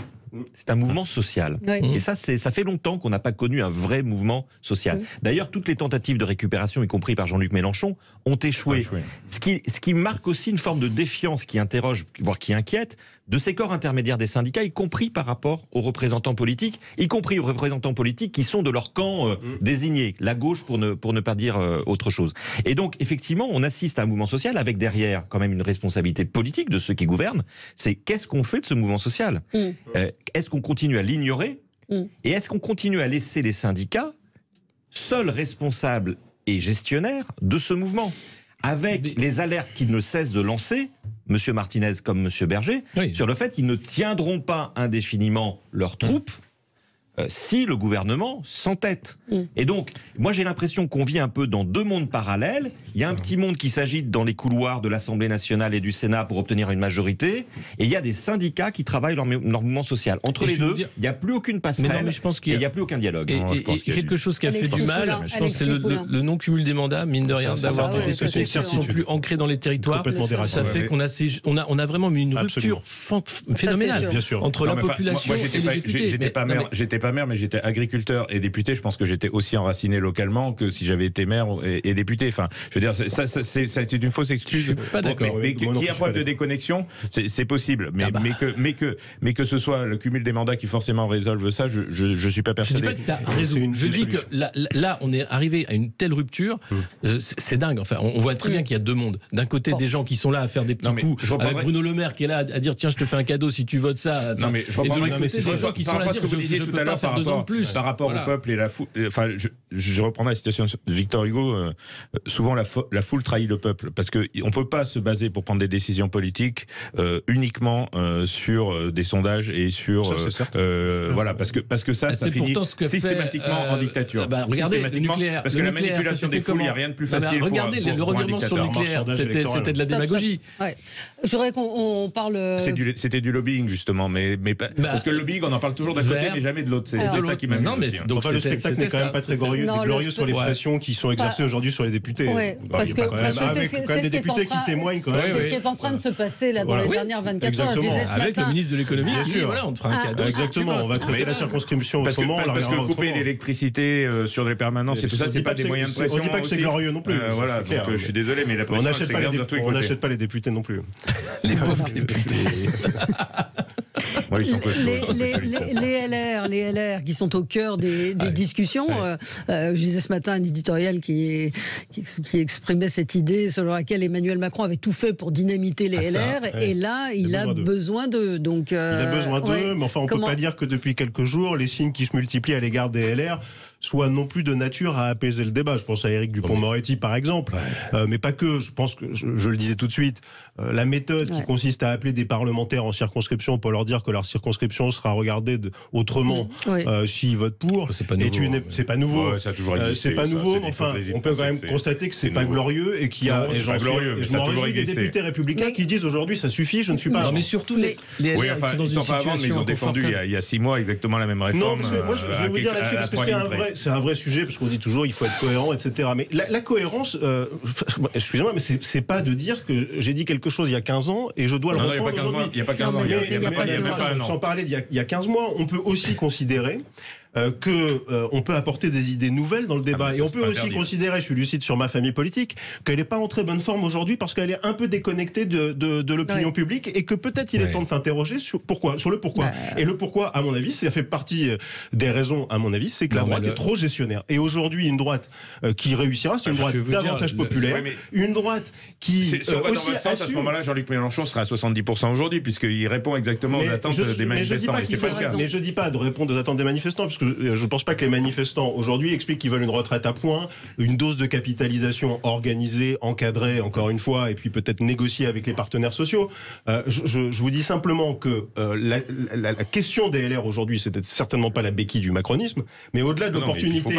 C'est un mouvement social. Et ça fait longtemps qu'on n'a pas connu un vrai mouvement social. D'ailleurs, toutes les tentatives de récupération, y compris par Jean-Luc Mélenchon, ont échoué. Ce qui marque aussi une forme de défiance qui interroge, voire qui inquiète, de ces corps intermédiaires des syndicats, y compris par rapport aux représentants politiques, qui sont de leur camp désigné, la gauche pour ne pas dire autre chose. Et donc, effectivement, on assiste à un mouvement social avec derrière quand même une responsabilité politique de ceux qui gouvernent. C'est qu'est-ce qu'on fait de ce mouvement social ? Est-ce qu'on continue à l'ignorer ? Et est-ce qu'on continue à laisser les syndicats seuls responsables et gestionnaires de ce mouvement ? Avec les alertes qu'ils ne cessent de lancer, M. Martinez comme M. Berger, sur le fait qu'ils ne tiendront pas indéfiniment leurs troupes si le gouvernement s'entête. Et donc, moi j'ai l'impression qu'on vit un peu dans deux mondes parallèles. Il y a un petit monde qui s'agite dans les couloirs de l'Assemblée nationale et du Sénat pour obtenir une majorité, et il y a des syndicats qui travaillent leur mouvement social. Entre les deux, il n'y a plus aucune passerelle, et il n'y a plus aucun dialogue. Et quelque chose qui a fait du mal, je pense que c'est le non-cumul des mandats, mine de rien, d'avoir des députés qui ne sont plus ancrés dans les territoires. Ça fait qu'on a vraiment mis une rupture phénoménale entre la population et les députés. J'étais pas maire, mais j'étais agriculteur et député. Je pense que j'étais aussi enraciné localement que si j'avais été maire et député. Enfin, je veux dire, ça a été une fausse excuse. Je suis pas d'accord. Mais qu'il y ait un problème de déconnexion, c'est possible. Mais que ce soit le cumul des mandats qui forcément résolve ça, je suis pas persuadé. Je dis pas que ça résout. Je dis que là, on est arrivé à une telle rupture, c'est dingue. Enfin, on voit très bien qu'il y a deux mondes. D'un côté, des gens qui sont là à faire des petits coups, avec Bruno Le Maire qui est là à dire tiens, je te fais un cadeau si tu votes ça. Non, mais je reprends des gens qui sont là à dire tout à l'heure par rapport au peuple et la foule. Enfin, je reprends la citation de Victor Hugo. Souvent, la foule trahit le peuple parce que on peut pas se baser pour prendre des décisions politiques uniquement sur des sondages et sur voilà parce que ça finit systématiquement en dictature. Regardez le nucléaire, parce que la manipulation des foules, il n'y a rien de plus facile. Regardez le revirement sur le nucléaire, c'était de la démagogie. Je voudrais qu'on parle. C'était du lobbying justement, mais parce que le lobbying, on en parle toujours d'un côté, mais jamais de l'autre. C'est ça qui m'amuse. Donc le spectacle n'est quand même pas très glorieux sur les pressions qui sont exercées aujourd'hui sur les députés. Parce que avec quand même des députés qui témoignent quand même. C'est ce qui est en train de se passer là dans les dernières 24 heures. Avec le ministre de l'économie, on te fera un cadeau. Exactement, on va traiter la circonscription autrement. Parce que couper l'électricité sur des permanences et tout ça, c'est pas des moyens de pression. On dit pas que c'est glorieux non plus. Voilà, donc je suis désolé, mais la on n'achète pas les députés non plus. Les pauvres députés. Les LR qui sont au cœur des discussions. Je disais ce matin un éditorial qui exprimait cette idée selon laquelle Emmanuel Macron avait tout fait pour dynamiter les LR et là il a besoin d'eux. Donc, il a besoin d'eux, mais enfin on ne peut pas dire que depuis quelques jours les signes qui se multiplient à l'égard des LR soient non plus de nature à apaiser le débat. Je pense à Éric Dupond-Moretti par exemple, mais pas que. Je pense que, je le disais tout de suite, la méthode qui consiste à appeler des parlementaires en circonscription pour leur dire que leur circonscription sera regardée autrement s'ils votent pour, c'est pas nouveau. Ouais, ça a toujours existé. C'est pas nouveau, mais enfin, on peut quand même constater que c'est pas glorieux et qu'il y a je m'en réjouis des députés républicains qui disent aujourd'hui ça suffit, je ne suis pas. Non, mais surtout les LR ils sont pas avant, mais ils ont défendu il y a 6 mois exactement la même réforme. Non, parce que moi je vais vous dire là-dessus parce que c'est un vrai sujet, parce qu'on dit toujours il faut être cohérent, etc. Mais la cohérence, excusez-moi, mais c'est pas de dire que j'ai dit quelque chose il y a 15 ans et je dois le reprendre aujourd'hui. Il n'y a pas 15 ans. Sans parler d'il y a 15 mois, on peut aussi considérer qu'on peut apporter des idées nouvelles dans le débat. Et on peut aussi considérer, je suis lucide sur ma famille politique, qu'elle n'est pas en très bonne forme aujourd'hui parce qu'elle est un peu déconnectée de l'opinion publique et que peut-être il est temps de s'interroger sur le pourquoi. Et le pourquoi, à mon avis, ça fait partie des raisons, à mon avis, c'est que la droite est trop gestionnaire. Et aujourd'hui, une droite qui réussira, c'est une droite davantage populaire, une droite qui si on va dans votre sens, à ce moment-là, Jean-Luc Mélenchon sera à 70% aujourd'hui, puisqu'il répond exactement aux attentes des manifestants. Mais je dis pas de répondre aux attentes des manifestants, parce que je ne pense pas que les manifestants aujourd'hui expliquent qu'ils veulent une retraite à points, une dose de capitalisation organisée, encadrée, encore une fois, et puis peut-être négociée avec les partenaires sociaux. Je vous dis simplement que la question des LR aujourd'hui, c'est certainement pas la béquille du macronisme, mais au-delà de l'opportunité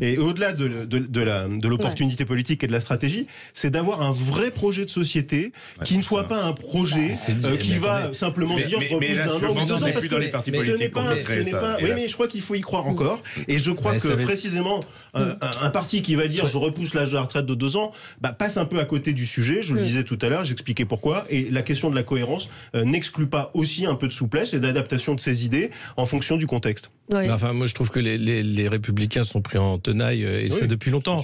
et au-delà de l'opportunité politique et de la stratégie, c'est d'avoir un vrai projet de société qui ne soit pas un projet qui va simplement dire je repousse d'un an ou 2 ans, parce que ce n'est pas. Oui, mais je crois qu'il faut y croire encore. Et je crois que précisément un parti qui va dire je repousse l'âge de la retraite de 2 ans passe un peu à côté du sujet. Je le disais tout à l'heure, j'expliquais pourquoi. Et la question de la cohérence n'exclut pas aussi un peu de souplesse et d'adaptation de ses idées en fonction du contexte. Enfin, moi je trouve que les Républicains sont pris en tenaille et ça depuis longtemps.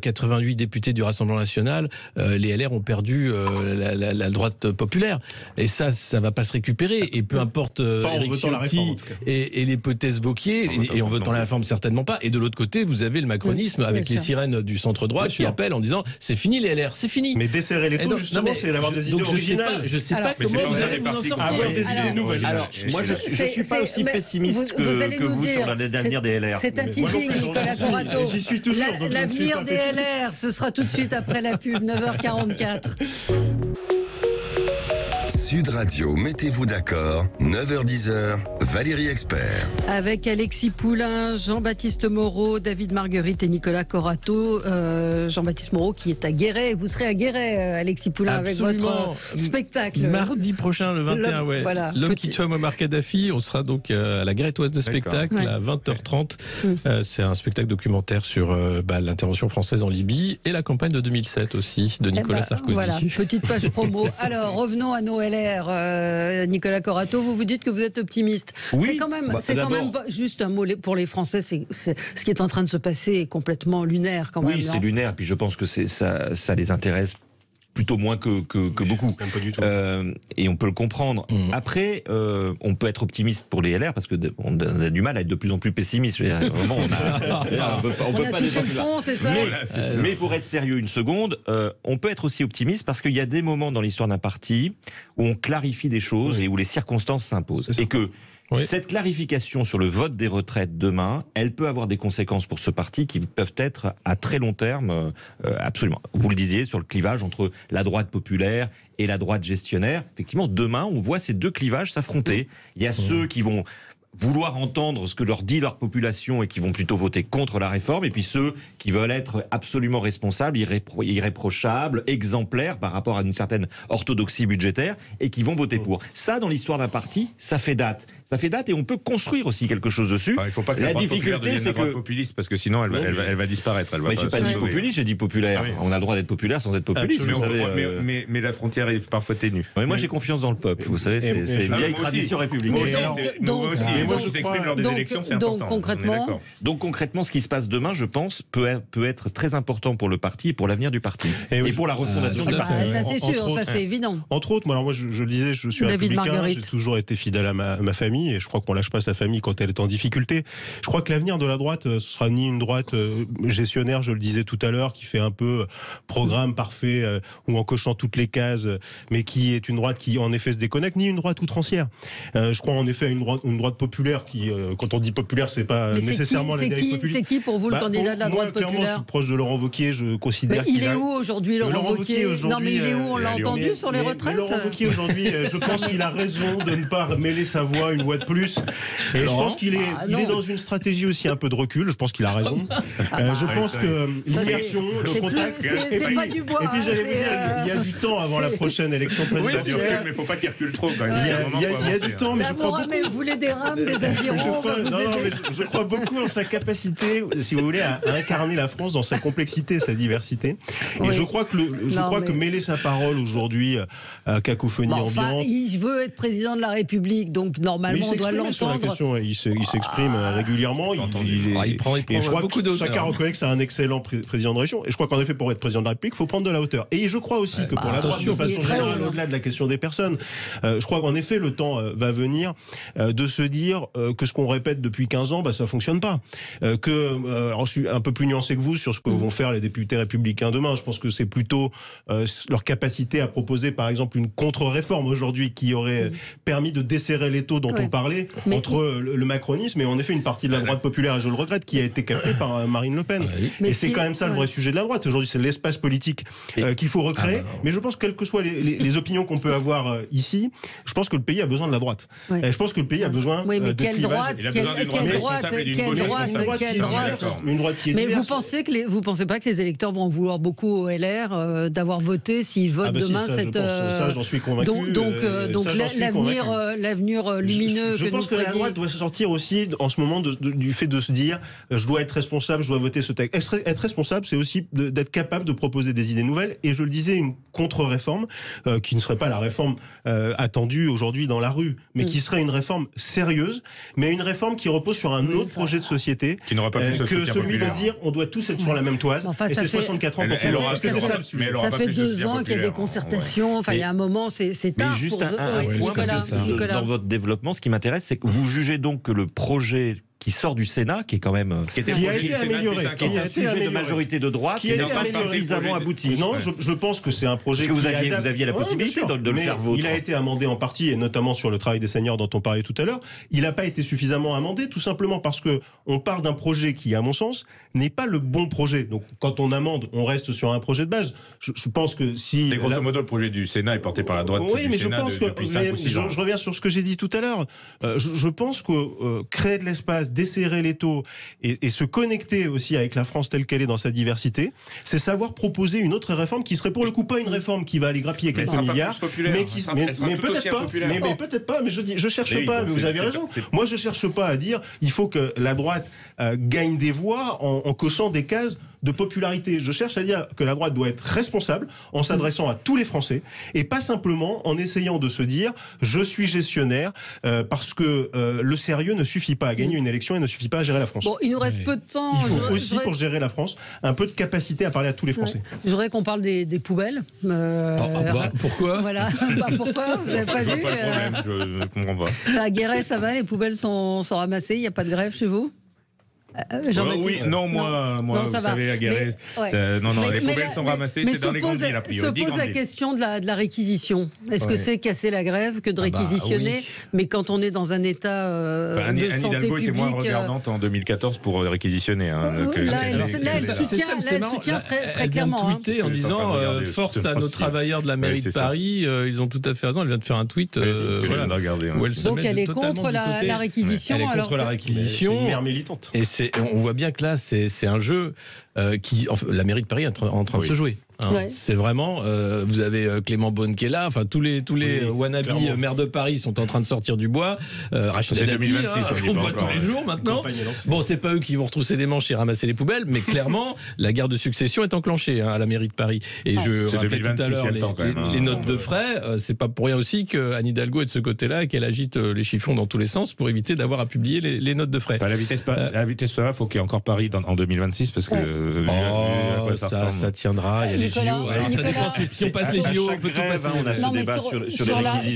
88 députés du Rassemblement National, les LR ont perdu la droite populaire. Et ça va pas se récupérer. Et peu importe Éric Ciotti et l'hypothèse Wauquiez, et en votant la réforme certainement pas. Et de l'autre côté, vous avez le macronisme avec les sirènes du centre droit qui appellent en disant c'est fini les LR, c'est fini. Mais desserrer les taux, justement, c'est d'avoir des idées originales. Je sais pas comment vous allez vous en sortir. Avoir des idées nouvelles. Alors, moi je suis pas aussi pessimiste que vous sur l'avenir des LR. C'est un teasing, Nicolas Corato. J'y suis toujours. L'avenir des LR, ce sera tout de suite après la pub, 9h44. Sud Radio, mettez-vous d'accord, 9h-10h, Valérie Expert. Avec Alexis Poulain, Jean-Baptiste Moreau, David Marguerite et Nicolas Corato. Jean-Baptiste Moreau qui est à Guéret. Vous serez à Guéret, Alexis Poulain, Absolument. avec votre spectacle. Mardi prochain, le 21, ouais. Voilà, L'homme qui tue Muammar Kadhafi. On sera donc à la Guéretoise de spectacle à 20h30. C'est un spectacle documentaire sur l'intervention française en Libye et la campagne de 2007 aussi de Nicolas Sarkozy. Voilà, petite page promo. Alors, revenons à nos LR. Nicolas Corato, vous dites que vous êtes optimiste. Oui, c'est quand même pas juste un mot pour les Français. C'est ce qui est en train de se passer est complètement lunaire quand même. Oui, c'est lunaire. Puis je pense que ça les intéresse plutôt moins que beaucoup. Pas du tout. Et on peut le comprendre. Après, on peut être optimiste pour les LR parce que on a du mal à être de plus en plus pessimiste. Je veux dire, vraiment, on peut a pas touché le fond, c'est ça. Mais pour être sérieux une seconde, on peut être aussi optimiste parce qu'il y a des moments dans l'histoire d'un parti où on clarifie des choses et où les circonstances s'imposent. Et que cette clarification sur le vote des retraites demain, elle peut avoir des conséquences pour ce parti qui peuvent être à très long terme, absolument. Vous le disiez, sur le clivage entre la droite populaire et la droite gestionnaire. Effectivement, demain, on voit ces deux clivages s'affronter. Il y a ceux qui vont vouloir entendre ce que leur dit leur population et qui vont plutôt voter contre la réforme, et puis ceux qui veulent être absolument responsables, irréprochables, exemplaires par rapport à une certaine orthodoxie budgétaire et qui vont voter pour. Ça, dans l'histoire d'un parti, ça fait date. Ça fait date et on peut construire aussi quelque chose dessus. Il ne faut pas que la difficulté, c'est que populiste, parce que sinon elle va disparaître. Elle va je n'ai pas dit populiste, j'ai dit populaire. On a le droit d'être populaire sans être populiste. Mais la frontière est parfois ténue. Moi, j'ai confiance dans le peuple. Vous savez, c'est une vieille tradition républicaine. Moi aussi. Et moi, je vous exprime lors des élections, c'est important. Donc concrètement, ce qui se passe demain, je pense, peut être très important pour le parti et pour l'avenir du parti. Et pour la refondation du parti. Ça, c'est sûr, ça, c'est évident. Entre autres, moi, je le disais, je suis républicain, j'ai toujours été fidèle à ma famille, et je crois qu'on lâche pas sa famille quand elle est en difficulté. Je crois que l'avenir de la droite, ce sera ni une droite gestionnaire, je le disais tout à l'heure, qui fait un peu programme parfait, ou en cochant toutes les cases, mais qui est une droite qui, en effet, se déconnecte, ni une droite outrancière. Je crois, en effet, à une droite populaire qui, quand on dit populaire, c'est pas nécessairement la dérive populiste. C'est qui pour vous le candidat de la droite populaire? Clairement, je suis proche de Laurent Wauquiez, je considère qu'il il est où aujourd'hui, Laurent Wauquiez? Non, mais il est où? On l'a entendu sur les retraites. Laurent Wauquiez, aujourd'hui, je pense qu'il a raison de ne pas mêler sa voix une voix de plus. Et je pense qu'il est dans une stratégie aussi un peu de recul. Je pense qu'il a raison. Je pense que l'immersion, le contact... C'est pas du bois. Et puis j'allais vous dire, il y a du temps avant la prochaine élection présidentielle. Mais il ne faut pas qu'il recule trop quand même. Il y a du temps, mais je crois beaucoup... Mais vous voulez des rames, des avirons? Je crois beaucoup en sa capacité, si vous voulez, à incarner la France dans sa complexité et sa diversité. Et je crois que mêler sa parole aujourd'hui à cacophonie ambiante... Il veut être président de la République, donc normalement on doit l'entendre. Il s'exprime régulièrement. Il prend beaucoup d'hauteur. Chacun reconnaît que c'est un excellent président de région. Et je crois qu'en effet, pour être président de la République, il faut prendre de la hauteur. Et je crois aussi que pour la droite, de façon générale, au-delà de la question des personnes, je crois qu'en effet, le temps va venir de se dire que ce qu'on répète depuis 15 ans, ça fonctionne pas. Alors je suis un peu plus nuancé que vous sur ce que vont faire les députés républicains demain. Je pense que c'est plutôt leur capacité à proposer, par exemple, une contre-réforme aujourd'hui qui aurait permis de desserrer l'étau dont on parlait entre le macronisme et en effet une partie de la droite populaire, et je le regrette, qui a été captée par Marine Le Pen. Et c'est quand même ça le vrai sujet de la droite. Aujourd'hui, c'est l'espace politique qu'il faut recréer. Mais je pense que quelles que soient les opinions qu'on peut avoir ici, je pense que le pays a besoin de la droite. Et je pense que le pays a besoin de quelle droite? Une droite qui est mais diverse. vous pensez pas que les électeurs vont en vouloir beaucoup au LR d'avoir voté s'ils votent demain cette... Ça, j'en suis convaincu. Donc l'avenir lumineux je pense que la droite doit se sortir aussi en ce moment du fait de se dire je dois être responsable, je dois voter ce texte. Être responsable, c'est aussi d'être capable de proposer des idées nouvelles, et je le disais, une contre-réforme qui ne serait pas la réforme attendue aujourd'hui dans la rue, mais qui serait une réforme sérieuse, mais une réforme qui repose sur un autre projet de société qui n'aura pas que celui de dire on doit tous être sur la même toise, et c'est 64 ans pour faire. Ça fait 2 ans qu'il y a des concertations, enfin il y a un moment, c'est tard. Mais juste un point, parce que dans votre développement, ce qui m'intéresse, c'est que vous jugez donc que le projet qui sort du Sénat, qui est quand même qui a été amélioré, qui est un sujet de majorité de droite, qui n'est pas suffisamment abouti. Non, je pense que c'est un projet que vous aviez la possibilité de le faire vôtre. Il a été amendé en partie, et notamment sur le travail des seniors dont on parlait tout à l'heure. Il n'a pas été suffisamment amendé, tout simplement parce que on part d'un projet qui, à mon sens, n'est pas le bon projet. Donc, quand on amende, on reste sur un projet de base. Je pense que si... Et grosso modo, le projet du Sénat est porté par la droite. Oui, mais Sénat je pense que... Je reviens sur ce que j'ai dit tout à l'heure. Je pense que créer de l'espace, desserrer les taux et se connecter aussi avec la France telle qu'elle est dans sa diversité, c'est savoir proposer une autre réforme qui serait pour le coup pas une réforme qui va aller grappiller quelques milliards, mais peut-être pas, mais je cherche pas, mais vous avez raison. Moi, je cherche pas à dire il faut que la droite gagne des voix en cochant des cases de popularité. Je cherche à dire que la droite doit être responsable en s'adressant à tous les Français et pas simplement en essayant de se dire je suis gestionnaire parce que le sérieux ne suffit pas à gagner une élection et ne suffit pas à gérer la France. Bon, il nous reste peu de temps. Il faut aussi, pour gérer la France, un peu de capacité à parler à tous les Français. Ouais. Je voudrais qu'on parle des poubelles. Pourquoi ? Voilà. Pourquoi ? Vous n'avez pas vu Je ne comprends pas. À Guéret, ça va, les poubelles sont ramassées, il n'y a pas de grève chez vous ? Oui, non, moi non, vous savez, à Guéret, les poubelles sont ramassées, c'est dans les grandes villes, a priori. Se pose la question de la réquisition. Est-ce que c'est casser la grève que de réquisitionner ? Mais quand on est dans un état de santé publique... Anne Hidalgo était moins regardante en 2014 pour réquisitionner. Là, elle soutient très clairement. Elle vient de tweeter en disant force à nos travailleurs de la mairie de Paris, ils ont tout à fait raison, elle vient de faire un tweet. Donc elle est contre la réquisition. Elle est contre la réquisition. C'est une mère militante. On voit bien que là, c'est un jeu la mairie de Paris est en train de se jouer. C'est vraiment, vous avez Clément Beaune qui est là, enfin tous les wannabes maires de Paris sont en train de sortir du bois. Rachida Dati, on voit tous les jours maintenant. Bon, c'est pas eux qui vont retrousser les manches et ramasser les poubelles, mais clairement, la guerre de succession est enclenchée à la mairie de Paris. Et je rappelais tout à l'heure les notes de frais, c'est pas pour rien aussi que Anne Hidalgo est de ce côté-là et qu'elle agite les chiffons dans tous les sens pour éviter d'avoir à publier les notes de frais. La vitesse il faut qu'il y ait encore Paris en 2026 parce que ça tiendra. Il y a les JO. Ça dépend si on passe les JO, on peut tout passer. On a ce débat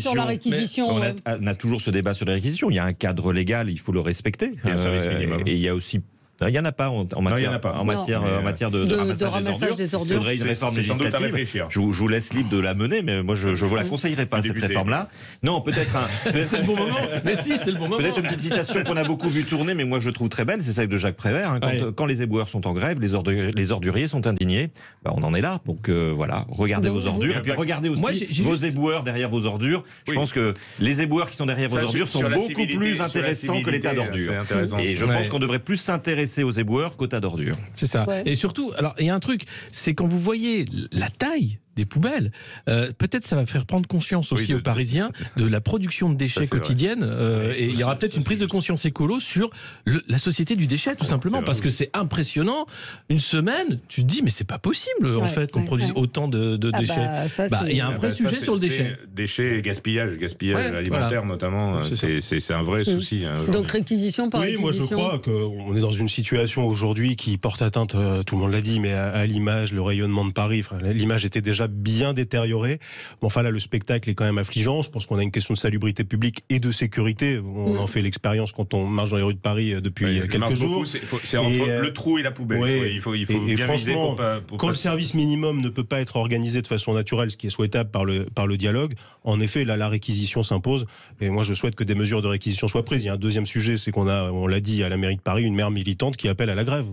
sur la réquisition. On a toujours ce débat sur la réquisition. Il y a un cadre légal, il faut le respecter. Il y a un service minimum. Et il y a aussi... Il n'y en a pas en matière de ramassage des ordures. Il faudrait une réforme législative. Je vous laisse libre de la mener, mais moi je ne vous la conseillerais pas, cette réforme-là. Non, peut-être c'est le bon moment. Mais si, c'est le bon moment. Peut-être une petite citation qu'on a beaucoup vu tourner, mais moi je trouve très belle, c'est celle de Jacques Prévert. Quand les éboueurs sont en grève, les orduriers sont indignés. On en est là. Donc voilà, regardez vos ordures. Et puis regardez aussi vos éboueurs derrière vos ordures. Je pense que les éboueurs qui sont derrière vos ordures sont beaucoup plus intéressants que l'état d'ordures. Et je pense qu'on devrait plus s'intéresser aux éboueurs qu'au tas d'ordures. C'est ça. Ouais. Et surtout, alors il y a un truc, c'est quand vous voyez la taille des poubelles, peut-être ça va faire prendre conscience aussi aux Parisiens de la production de déchets quotidienne et il y aura peut-être une prise de conscience écolo sur la société du déchet tout simplement parce que c'est impressionnant. Une semaine, tu te dis mais c'est pas possible en fait qu'on produise autant de déchets. Il y a un vrai sujet sur le déchet. Déchets et gaspillage alimentaire notamment, c'est un vrai souci. Donc réquisition par réquisition. Oui, moi je crois qu'on est dans une situation aujourd'hui qui porte atteinte, tout le monde l'a dit, mais à l'image, le rayonnement de Paris. L'image était déjà bien détérioré. Bon, enfin là, le spectacle est quand même affligeant. Je pense qu'on a une question de salubrité publique et de sécurité. On en fait l'expérience quand on marche dans les rues de Paris depuis quelques jours. C'est entre le trou et la poubelle. Il faut bien franchement, quand le service minimum ne peut pas être organisé de façon naturelle, ce qui est souhaitable par le dialogue, en effet, là, la réquisition s'impose. Et moi, je souhaite que des mesures de réquisition soient prises. Il y a un deuxième sujet, c'est on l'a dit à la mairie de Paris, une maire militante qui appelle à la grève,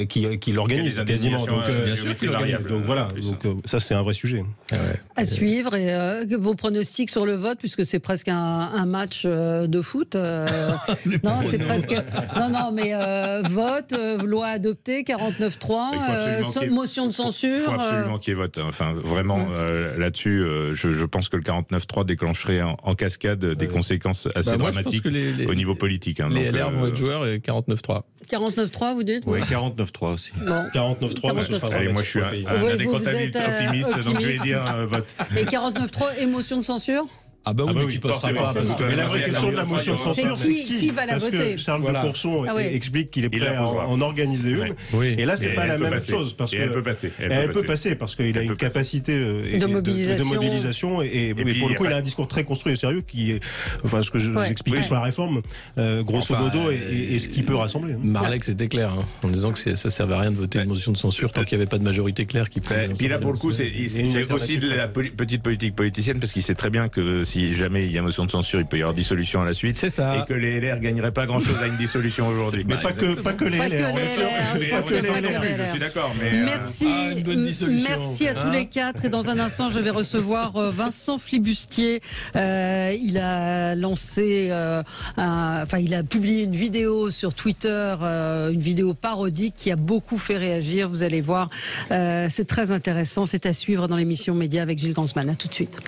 qui l'organise quasiment. Donc voilà. Donc ça, c'est un vrai sujet. À suivre. Et vos pronostics sur le vote, puisque c'est presque un match de foot. Non, c'est presque. Non, mais vote, loi adoptée, 49.3, motion de censure. Il faut absolument qu'il y ait vote. Enfin, vraiment, là-dessus, je pense que le 49.3 déclencherait en cascade des conséquences assez dramatiques au niveau politique. Les LR vont être joueurs et 49.3. 49.3, vous dites ? Oui, 49.3 aussi. Bon. 49.3, allez, moi je suis un indécontable optimiste, donc je vais dire vote. Et 49.3, émotion de censure ? Ah bah oui, mais qui passera pas. Mais la vraie question de la motion de censure, c'est qui va la voter. Parce que Charles de Courson explique qu'il est prêt à en organiser une. Et là, c'est pas la même chose. Parce que elle peut passer. Elle peut passer parce qu'il a une capacité de mobilisation. Et pour le coup, il a un discours très construit et sérieux qui est, enfin, ce que j'expliquais sur la réforme, grosso modo, et ce qui peut rassembler. Marleix, c'était clair, en disant que ça servait à rien de voter une motion de censure tant qu'il n'y avait pas de majorité claire qui prenait. Et puis là, pour le coup, c'est aussi de la petite politique politicienne parce qu'il sait très bien que si jamais il y a motion de censure, il peut y avoir dissolution à la suite. C'est ça. Et que les LR gagneraient pas grand-chose à une dissolution aujourd'hui. Mais pas que les LR. Je suis d'accord. Merci à tous les quatre. Et dans un instant, je vais recevoir Vincent Flibustier. Il a lancé, il a publié une vidéo sur Twitter, une vidéo parodique qui a beaucoup fait réagir. Vous allez voir, c'est très intéressant. C'est à suivre dans l'émission Média avec Gilles Gansman. À tout de suite.